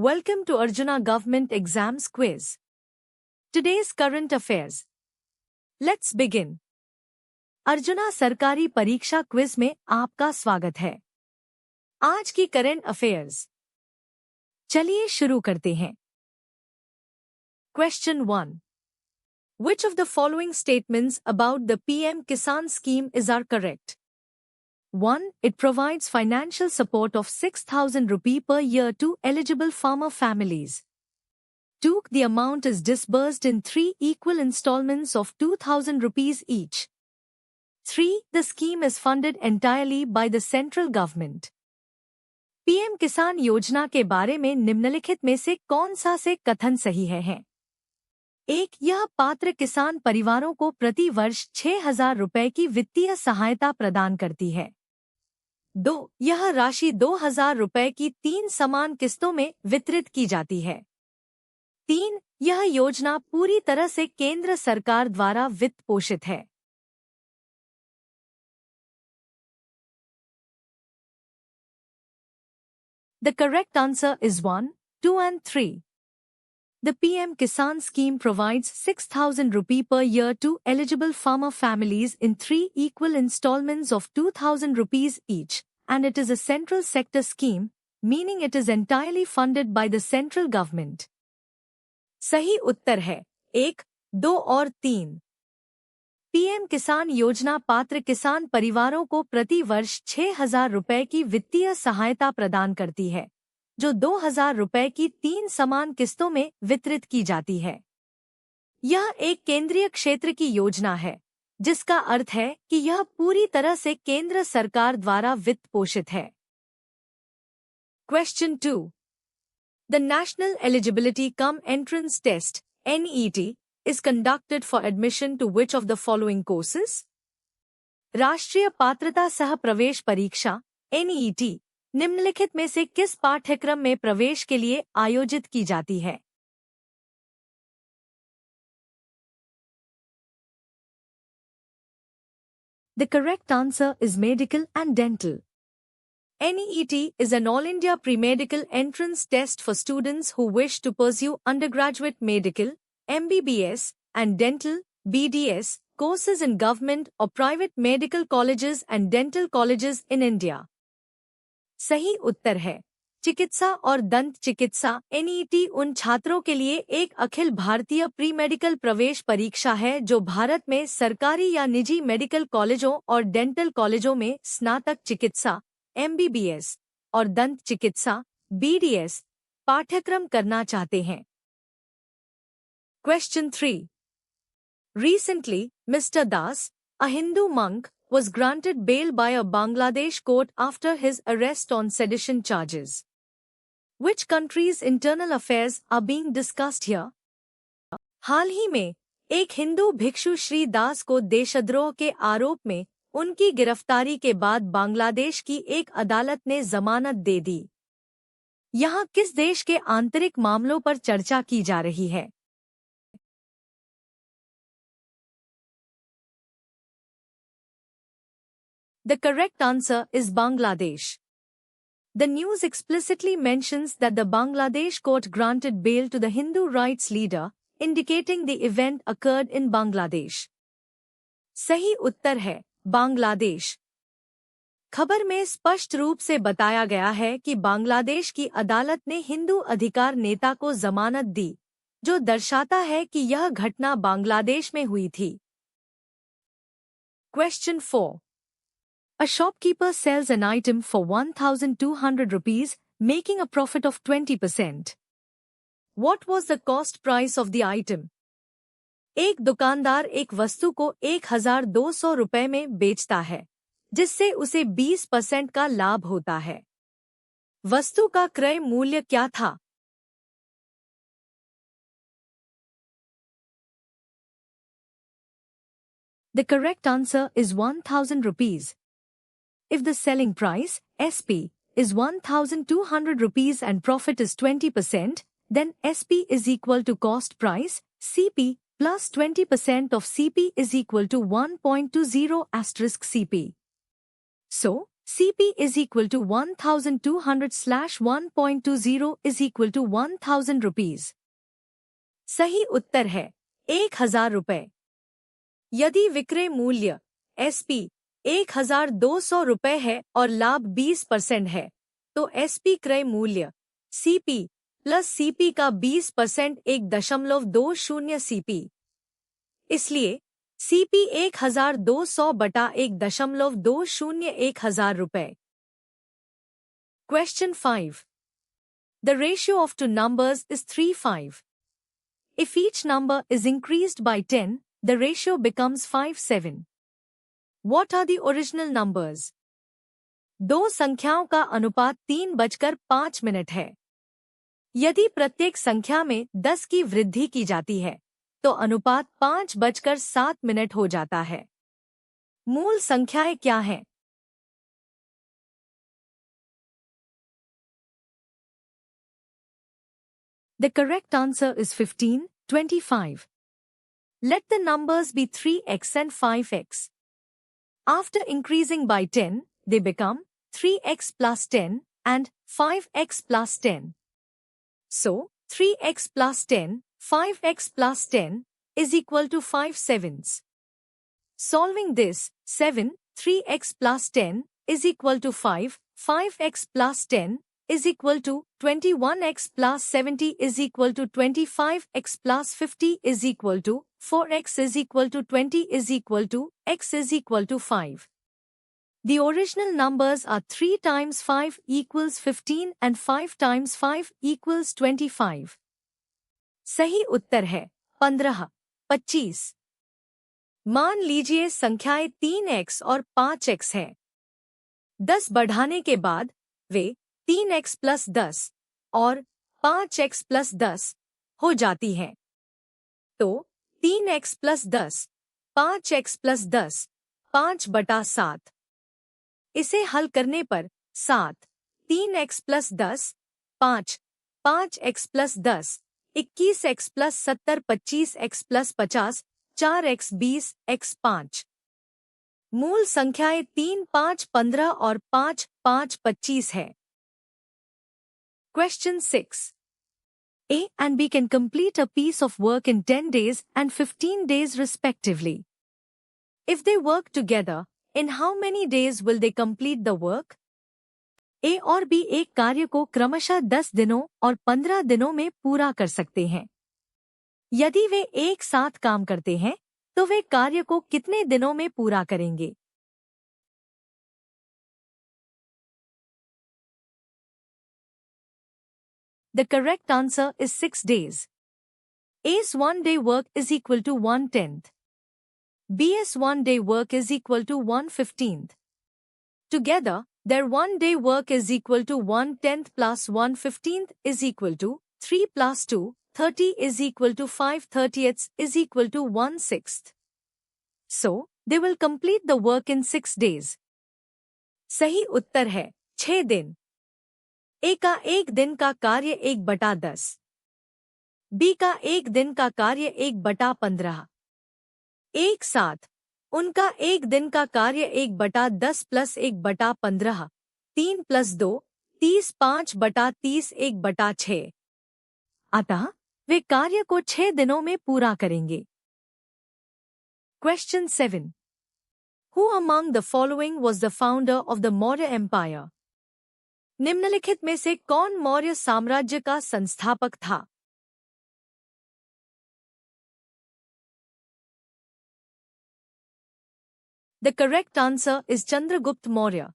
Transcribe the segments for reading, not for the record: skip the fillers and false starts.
Welcome to Arjuna Government Exams Quiz. Today's current affairs. Let's begin. Arjuna सरकारी परीक्षा quiz में आपका स्वागत है। आज की करंट अफेयर्स। चलिए शुरू करते हैं। Question 1. Which of the following statements about the PM Kisan scheme are correct? 1. It provides financial support of 6,000 rupee per year to eligible farmer families. 2. The amount is disbursed in 3 equal installments of 2,000 rupees each. 3. The scheme is funded entirely by the central government. PM किसान योजना के बारे में निम्नलिखित में से कौन सा से कथन सही है? 1. यह पात्र किसान परिवारों को प्रति वर्ष 6,000 रुपए की वित्तीय सहायता प्रदान करती है। 2. यह राशि 2,000 रुपए की 3 समान किस्तों में वितरित की जाती है। 3. यह योजना पूरी तरह से केंद्र सरकार द्वारा वित्त पोषित है। The correct answer is 1, 2 and 3. The PM Kisan scheme provides 6,000 rupee per year to eligible farmer families in 3 equal installments of 2,000 rupees each, and it is a central sector scheme, meaning it is entirely funded by the central government. सही उत्तर है 1, 2 और 3। PM किसान योजना पात्र किसान परिवारों को प्रति वर्ष 6,000 रुपए की वित्तीय सहायता प्रदान करती है, जो 2,000 रुपए की 3 समान किस्तों में वितरित की जाती है। यह एक केंद्रीय क्षेत्र की योजना है, जिसका अर्थ है कि यह पूरी तरह से केंद्र सरकार द्वारा वित्त पोषित है। Question 2. The National Eligibility Cum Entrance Test (NET) is conducted for admission to which of the following courses? राष्ट्रीय पात्रता सह प्रवेश परीक्षा (NET) निम्नलिखित में से किस पाठ्यक्रम में प्रवेश के लिए आयोजित की जाती है? The correct answer is medical and dental. NET is an all-India pre-medical entrance test for students who wish to pursue undergraduate medical, MBBS, and dental, BDS, courses in government or private medical colleges and dental colleges in India. सही उत्तर है चिकित्सा और दंत चिकित्सा NET उन छात्रों के लिए एक अखिल भारतीय प्री मेडिकल प्रवेश परीक्षा है जो भारत में सरकारी या निजी मेडिकल कॉलेजों और डेंटल कॉलेजों में स्नातक चिकित्सा MBBS और दंत चिकित्सा BDS पाठ्यक्रम करना चाहते हैं। Question 3. Recently, Mr. Das, a Hindu monk, was granted bail by a Bangladesh court after his arrest on sedition charges. Which country's internal affairs are being discussed here? हाल ही में एक हिंदू भिक्षु श्री दास को देशद्रोह के आरोप में उनकी गिरफ्तारी के बाद बांग्लादेश की एक अदालत ने जमानत दे दी। यहाँ किस देश के आंतरिक मामलों पर चर्चा की जा रही है? The correct answer is Bangladesh. The news explicitly mentions that the Bangladesh court granted bail to the Hindu rights leader, indicating the event occurred in Bangladesh. सही उत्तर है बांग्लादेश। खबर में स्पष्ट रूप से बताया गया है कि बांग्लादेश की अदालत ने हिंदू अधिकार नेता को जमानत दी, जो दर्शाता है कि यह घटना बांग्लादेश में हुई थी। Question 4. A shopkeeper sells an item for 1,200 rupees, making a profit of 20%. What was the cost price of the item? एक दुकानदार एक वस्तु को 1,200 रुपए में बेचता है, जिससे उसे 20% का लाभ होता है। वस्तु का क्रय मूल्य क्या था? The correct answer is 1,000 rupees. If the selling price, SP, is 1,200 rupees and profit is 20%, then SP is equal to cost price, CP, plus 20% of CP is equal to 1.20 * CP. So, CP is equal to 1200/1.20 is equal to 1000 rupees. सही उत्तर है 1000 रुपए। यदि विक्रय मूल्य SP 1200 रुपए है और लाभ 20% है, तो SP क्रय मूल्य CP प्लस CP का 20% 1.20 CP। इसलिए CP 1200 बटा 1.20 1000 रुपए। Question 5. The ratio of two numbers is 3:5. If each number is increased by 10, the ratio becomes 5:7. What are the original numbers? दो संख्याओं का अनुपात 3:05 है। यदि प्रत्येक संख्या में 10 की वृद्धि की जाती है, तो अनुपात 5:07 हो जाता है। मूल संख्याएं क्या हैं? The correct answer is 15, 25. Let the numbers be 3x and 5x. After increasing by 10, they become 3x plus 10 and 5x plus 10. So, 3x plus 10, 5x plus 10 is equal to 5/7. Solving this, 7, 3x plus 10 is equal to 5, 5x plus 10 is equal to 21x plus 70 is equal to 25x plus 50 is equal to 4x is equal to 20 is equal to x is equal to 5. The original numbers are 3 times 5 equals 15 and 5 times 5 equals 25. सही उत्तर है 15, 25। मान लीजिए संख्याएं 3x और 5x हैं। 10 बढ़ाने के बाद वे 3x प्लस 10 और 5x प्लस 10 हो जाती हैं। तो 3x प्लस 10, 5x प्लस 10, 5/7। इसे हल करने पर 7, 3x plus 10, 5, 5x plus 10, 21x plus 70, 25x plus 50, 4x 20, x 5। मूल संख्याएं 3, 5, 15 और 5, 5, 25 है। Question 6. A and B can complete a piece of work in 10 days and 15 days respectively. If they work together, in how many days will they complete the work? A और B एक कार्य को क्रमशः 10 दिनों और 15 दिनों में पूरा कर सकते हैं। यदि वे एक साथ काम करते हैं, तो वे कार्य को कितने दिनों में पूरा करेंगे? The correct answer is 6 days. A's 1-day work is equal to 1/10. B's 1-day work is equal to 1/15. Together, their 1-day work is equal to 1/10 plus 1/15 is equal to 3 plus 2, 30 is equal to 5/30 is equal to 1/6. So, they will complete the work in 6 days. सही उत्तर है 6 दिन। ए का एक दिन का कार्य 1/10, B का एक दिन का कार्य 1/15। एक साथ उनका एक दिन का कार्य 1/10 प्लस 1/15, 3 प्लस 2, 30, 5/30, 1/6। अतः वे कार्य को 6 दिनों में पूरा करेंगे। Question 7. Who among the following was the founder of the Maurya Empire? निम्नलिखित में से कौन मौर्य साम्राज्य का संस्थापक था? The correct answer is Chandragupta Maurya.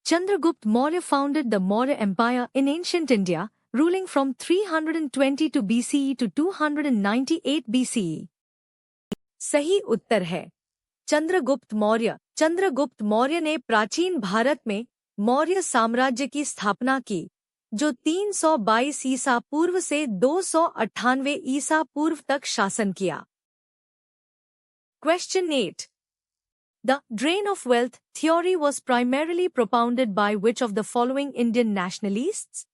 Chandragupta Maurya founded the Maurya Empire in ancient India, ruling from 322 BCE to 298 BCE. सही उत्तर है चंद्रगुप्त मौर्य। चंद्रगुप्त मौर्य ने प्राचीन भारत में मौर्य साम्राज्य की स्थापना की, जो 322 ईसा पूर्व से 298 ईसा पूर्व तक शासन किया। Question 8. The drain of wealth theory was primarily propounded by which of the following Indian nationalists?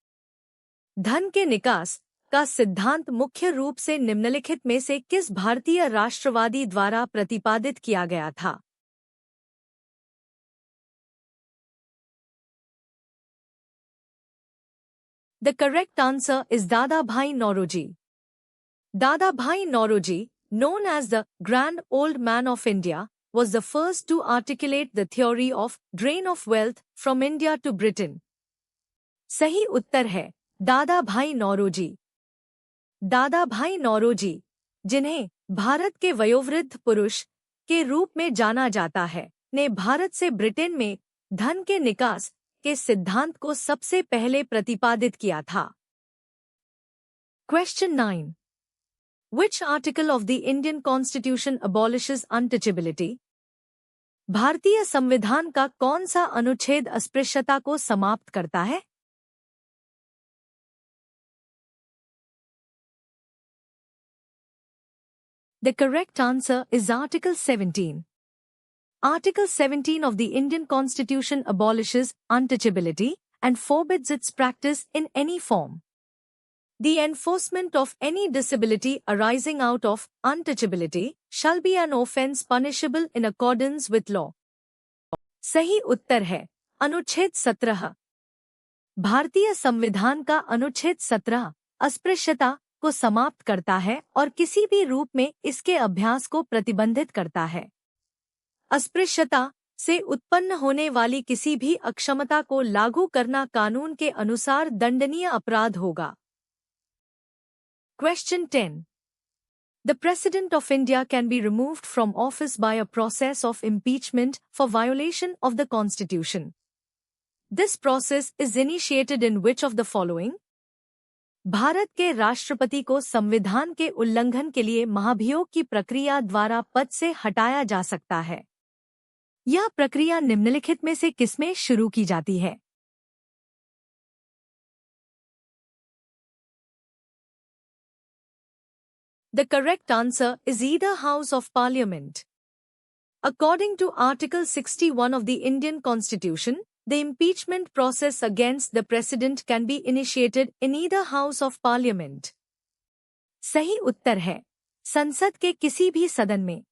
धन के निकास का सिद्धांत मुख्य रूप से निम्नलिखित में से किस भारतीय राष्ट्रवादी द्वारा प्रतिपादित किया गया था? The correct answer is Dadabhai Naoroji. Dadabhai Naoroji, known as the Grand Old Man of India, was the first to articulate the theory of drain of wealth from India to Britain. सही उत्तर है दादाभाई नौरोजी। दादाभाई नौरोजी, जिन्हें भारत के वयोवृद्ध पुरुष के रूप में जाना जाता है, ने भारत से ब्रिटेन में धन के निकास के सिद्धांत को सबसे पहले प्रतिपादित किया था। Question 9. Which article of the Indian Constitution abolishes untouchability? भारतीय संविधान का कौन सा अनुच्छेद अस्पृश्यता को समाप्त करता है? The correct answer is Article 17. Article 17 of the Indian Constitution abolishes untouchability and forbids its practice in any form. The enforcement of any disability arising out of untouchability shall be an offence punishable in accordance with law. सही उत्तर है अनुच्छेद 17। भारतीय संविधान का अनुच्छेद 17 अस्पृश्यता को समाप्त करता है और किसी भी रूप में इसके अभ्यास को प्रतिबंधित करता है। अस्पृश्यता से उत्पन्न होने वाली किसी भी अक्षमता को लागू करना कानून के अनुसार दंडनीय अपराध होगा। Question 10. The President of India can be removed from office by a process of impeachment for violation of the Constitution. This process is initiated in which of the following? Bharat के राष्ट्रपति को संविधान के उल्लंघन के लिए महाभियोग की प्रक्रिया द्वारा पद से हटाया जा सकता है। यह प्रक्रिया निम्नलिखित में से किसमें शुरू की जाती है? The correct answer is either House of Parliament. According to Article 61 of the Indian Constitution, the impeachment process against the President can be initiated in either House of Parliament. सही उत्तर है संसद के किसी भी सदन में।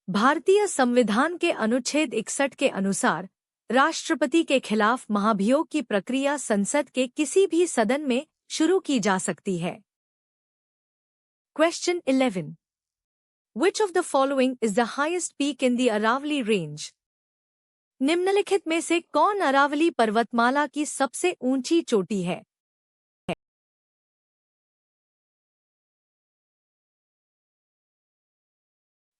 भारतीय संविधान के अनुच्छेद 61 के अनुसार राष्ट्रपति के खिलाफ महाभियोग की प्रक्रिया संसद के किसी भी सदन में शुरू की जा सकती है। Question 11. Which of the following is the highest peak in the Aravalli range? निम्नलिखित में से कौन अरावली पर्वतमाला की सबसे ऊंची चोटी है?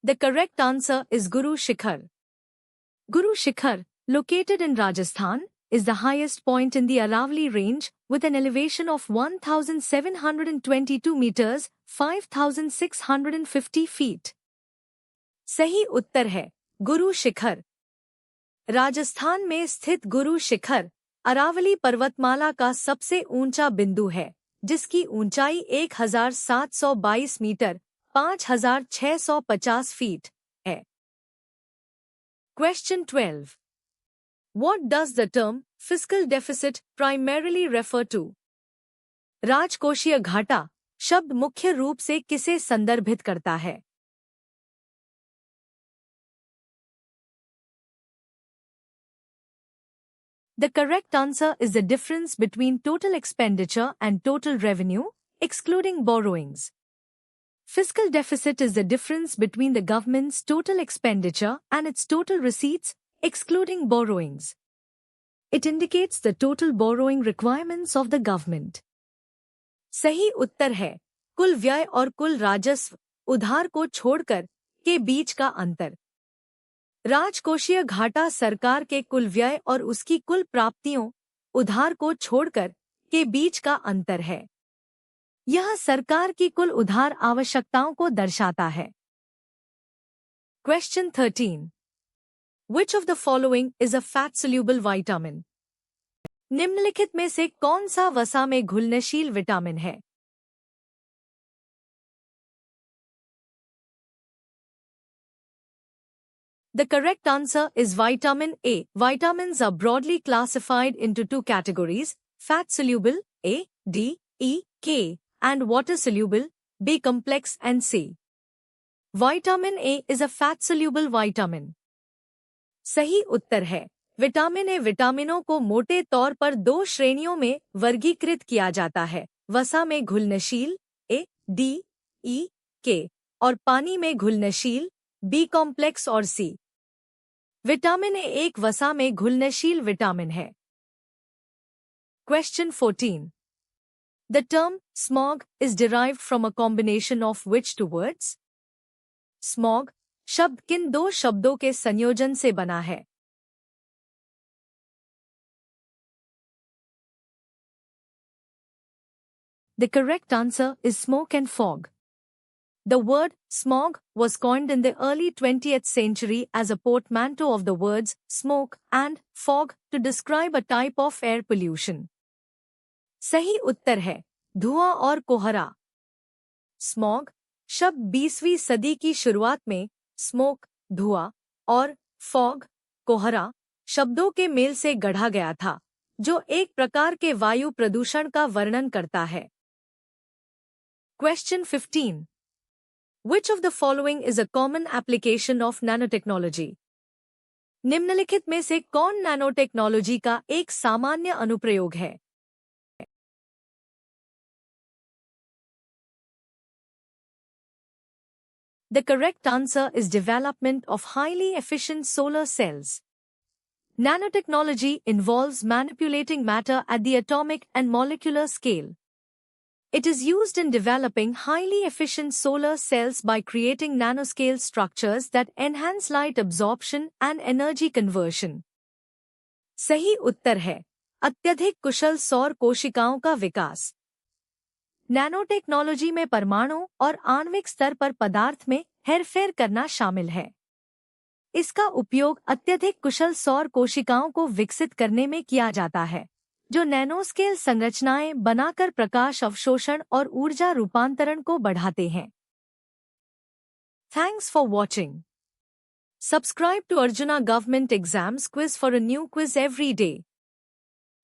The correct answer is Guru Shikhar. Guru Shikhar, located in Rajasthan, is the highest point in the Aravalli range with an elevation of 1,722 meters, 5,650 feet. सही उत्तर है गुरु शिखर। राजस्थान में स्थित गुरु शिखर अरावली पर्वतमाला का सबसे ऊंचा बिंदु है, जिसकी ऊंचाई 1,722 मीटर 5,650 फीट है। Question 12. What does the term fiscal deficit primarily refer to? राजकोषीय घाटा शब्द मुख्य रूप से किसे संदर्भित करता है? The correct answer is the difference between total expenditure and total revenue, excluding borrowings. Fiscal deficit is the difference between the government's total expenditure and its total receipts, excluding borrowings. It indicates the total borrowing requirements of the government. सही उत्तर है कुल व्यय और कुल राजस्व उधार को छोड़कर के बीच का अंतर। राजकोषीय घाटा सरकार के कुल व्यय और उसकी कुल प्राप्तियों उधार को छोड़कर के बीच का अंतर है। यह सरकार की कुल उधार आवश्यकताओं को दर्शाता है। Question 13. Which of the following is a fat-soluble vitamin? निम्नलिखित में से कौन सा वसा में घुलनशील विटामिन है? The correct answer is vitamin A. Vitamins are broadly classified into two categories: fat-soluble A, D, E, K, and water-soluble B complex and C. Vitamin A is a fat-soluble vitamin. सही उत्तर है vitamin A विटामिनों को मोटे तौर पर 2 श्रेणियों में वर्गीकृत किया जाता है, वसा में घुलनशील ए, डी, ई, के और पानी में घुलनशील बी कॉम्प्लेक्स और सी। विटामिन ए एक वसा में घुलनशील विटामिन है। Question 14. The term smog is derived from a combination of which two words? Smog शब्द किन दो शब्दों के संयोजन से बना है? The correct answer is smoke and fog. The word smog was coined in the early 20th century as a portmanteau of the words smoke and fog to describe a type of air pollution. सही उत्तर है धुआं और कोहरा। Smog शब्द 20वीं सदी की शुरुआत में स्मोक धुआं और फॉग कोहरा शब्दों के मेल से गढ़ा गया था, जो एक प्रकार के वायु प्रदूषण का वर्णन करता है। Question 15. Which of the following is a common application of nanotechnology? निम्नलिखित में से कौन नैनोटेक्नोलॉजी का एक सामान्य अनुप्रयोग है? The correct answer is development of highly efficient solar cells. Nanotechnology involves manipulating matter at the atomic and molecular scale. It is used in developing highly efficient solar cells by creating nanoscale structures that enhance light absorption and energy conversion. सही उत्तर है अत्यधिक कुशल सौर कोशिकाओं का विकास। Nanotechnology में परमाणु और आणविक स्तर पर पदार्थ में हेरफेर करना शामिल है। इसका उपयोग अत्यधिक कुशल सौर कोशिकाओं को विकसित करने में किया जाता है, जो नैनोस्केल संरचनाएं बनाकर प्रकाश अवशोषण और ऊर्जा रूपांतरण को बढ़ाते हैं। Thanks for watching. Subscribe to Arjuna government exams quiz for a new quiz every day.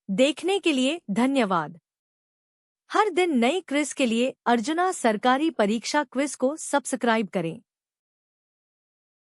देखने के लिए धन्यवाद। हर दिन नई क्विज के लिए अर्जुना सरकारी परीक्षा क्विज को सब्सक्राइब करें।